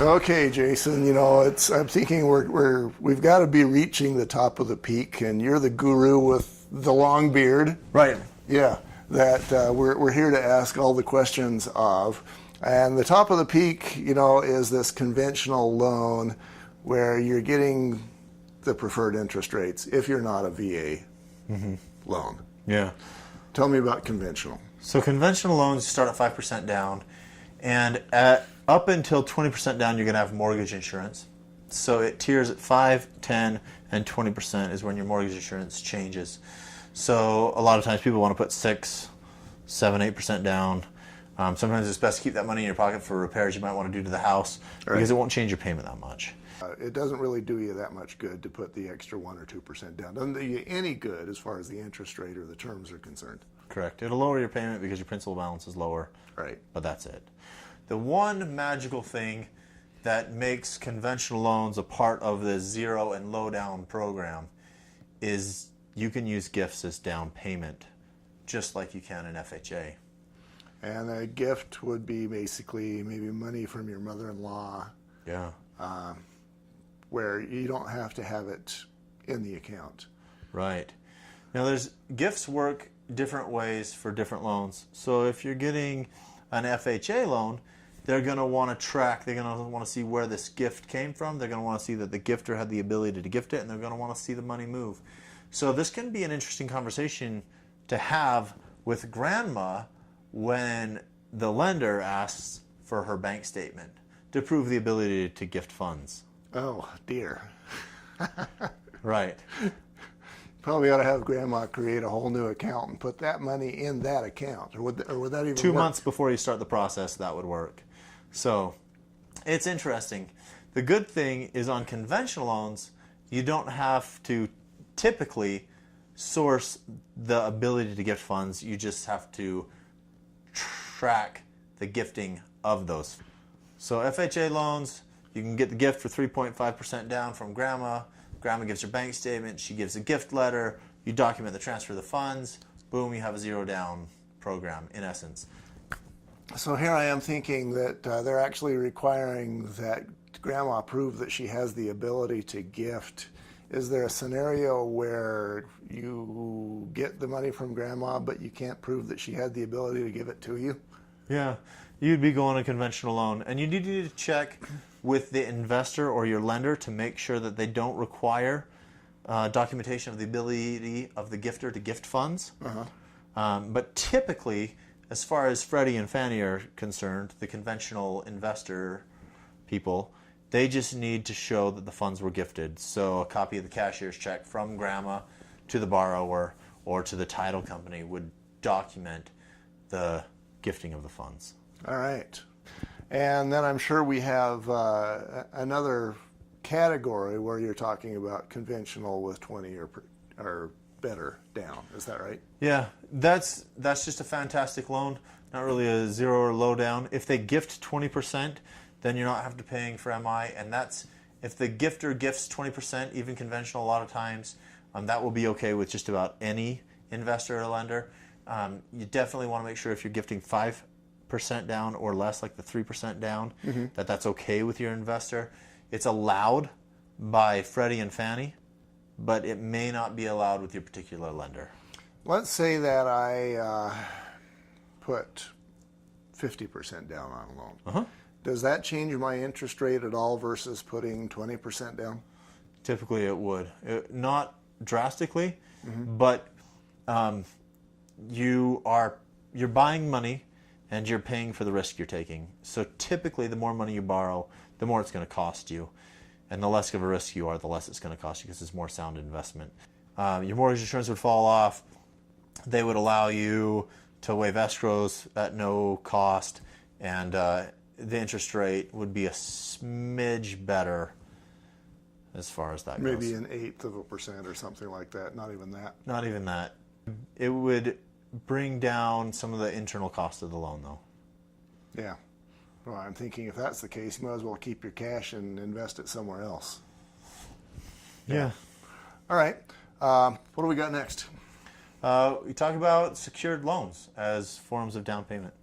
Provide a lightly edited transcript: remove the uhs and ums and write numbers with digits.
Okay, Jason, I'm thinking we've got to be reaching the top of the peak, and you're the guru with the long beard. Right. Yeah, that we're here to ask all the questions of. And the top of the peak, is this conventional loan where you're getting the preferred interest rates if you're not a VA loan. Yeah. Tell me about conventional. So conventional loans start at 5% down, and up until 20% down, you're going to have mortgage insurance. So it tiers at 5, 10, and 20% is when your mortgage insurance changes. So a lot of times people want to put 6, 7, 8% down. Sometimes it's best to keep that money in your pocket for repairs you might want to do to the house because it won't change your payment that much. It doesn't really do you that much good to put the extra 1 or 2% down. Doesn't do you any good as far as the interest rate or the terms are concerned. Correct. It'll lower your payment because your principal balance is lower. Right. But that's it. The one magical thing that makes conventional loans a part of the zero and low down program is you can use gifts as down payment, just like you can in FHA. And a gift would be basically maybe money from your mother-in-law. Yeah. Where you don't have to have it in the account. Right. Now, gifts work different ways for different loans. So if you're getting an FHA loan, they're going to want to track, they're going to want to see where this gift came from. They're going to want to see that the gifter had the ability to gift it, and they're going to want to see the money move. So this can be an interesting conversation to have with grandma when the lender asks for her bank statement to prove the ability to gift funds. Oh, dear. Right. Probably ought to have Grandma create a whole new account and put that money in that account. Or would that even 2 work? months before you start the process, that would work. So it's interesting. The good thing is on conventional loans, you don't have to typically source the ability to gift funds. You just have to track the gifting of those. So FHA loans, you can get the gift for 3.5% down from Grandma. Grandma gives her bank statement. She gives a gift letter. You document the transfer of the funds. Boom, you have a zero down program in essence. So here I am thinking that they're actually requiring that Grandma prove that she has the ability to gift. Is there a scenario where you get the money from Grandma, but you can't prove that she had the ability to give it to you? Yeah, you'd be going a conventional loan. And you need to check with the investor or your lender to make sure that they don't require documentation of the ability of the gifter to gift funds. But typically, as far as Freddie and Fannie are concerned, the conventional investor people, they just need to show that the funds were gifted. So a copy of the cashier's check from Grandma to the borrower or to the title company would document the gifting of the funds. All right. And then I'm sure we have another category where you're talking about conventional with 20 or better down. Is that right? Yeah, that's just a fantastic loan, not really a zero or low down. If they gift 20%, then you're not having to paying for MI, and that's if the gifter gifts 20%, even conventional a lot of times, that will be okay with just about any investor or lender. You definitely want to make sure if you're gifting 5% down or less, like the 3% down, that's okay with your investor. It's allowed by Freddie and Fannie, but it may not be allowed with your particular lender. Let's say that I put 50% down on a loan. Does that change my interest rate at all versus putting 20% down? Typically it would. Not drastically, but you're buying money and you're paying for the risk you're taking. So typically the more money you borrow, the more it's going to cost you. And the less of a risk you are, the less it's going to cost you because it's more sound investment. Your mortgage insurance would fall off. They would allow you to waive escrows at no cost, and the interest rate would be a smidge better as far as that goes. Maybe 1/8% or something like that, not even that. Not even that. It would bring down some of the internal cost of the loan, though. Yeah. Well, I'm thinking if that's the case, you might as well keep your cash and invest it somewhere else. Yeah. All right. What do we got next? We talk about secured loans as forms of down payment.